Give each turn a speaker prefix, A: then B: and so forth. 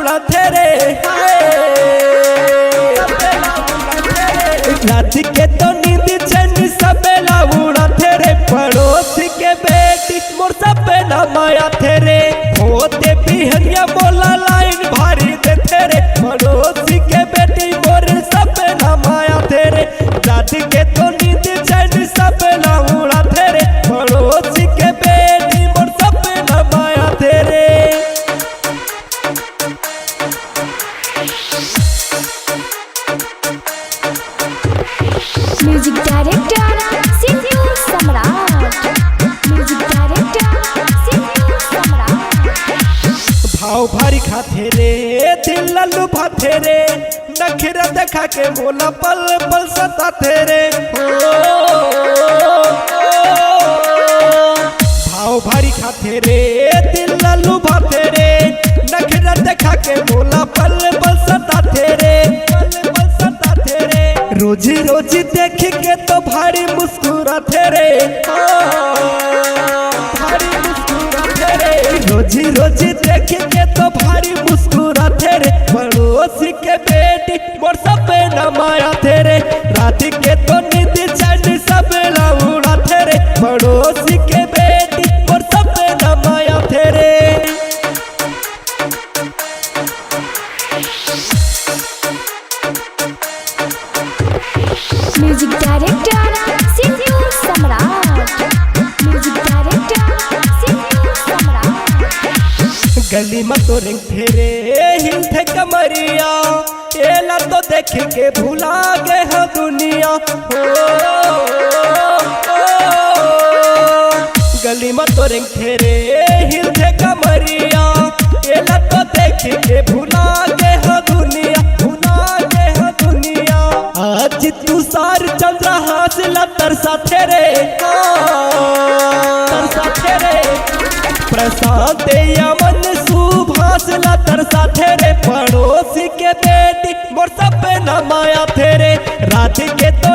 A: उड़ा थे रे रात के तो नींद चैन सपेला उड़ा थे रे पड़ोस के बेटी मोर सपेला माया थे रे होते बिहनिया बोला लाइन भारी दे थे रे पड़ोस के बेटी मोर सपेला माया थे रे रात के तो नींद चैन सपेला उड़ा थे रे पड़ोस के बेटी मोर सपेला माया थे रे।
B: म्यूजिक डायरेक्टर सिद्धू सम्राट। म्यूजिक डायरेक्टर सिद्धू सम्राट।
A: भाव भारी खाते रे दिल लल्लू भाते रे नखरा देखा के बोला पल पल सताते रे भाव भारी खाते रे दिल लल्लू भाते रे नखरा देखा के बोला पल पल सताते रे रोजी रोजी देख के तो भारी मुस्कुराते रे भारी मुस्कुराते रे रोजी रोजी देख के तो भारी मुस्कुराते रे पड़ोसी के बेटी मोर सपेना माया थे रे रात के तो नींद चैन सपेला उड़ाते रे पड़ोसी के बेटी मोर सपेना माया थे रे।
B: म्यूजिक डायरेक्टर सिद्धू सम्राट। म्यूजिक डायरेक्टर सिद्धू सम्राट।
A: गली में तो रिंग थे रे हिल थे कमरिया एला तो देख के भुला गए हो दुनिया गली में तो रिंग थे रे हिल थे कमरिया एला तो देख के भुला गए हो दुनिया भुला गए हो दुनिया आज तू सार चंद्र हासिला तरसा थे रे तरसा थे रे प्रशांत यमन सुभाष ला तरसा थे रे पड़ोसी के बेटी मोर सपेना माया थे रे रात के तो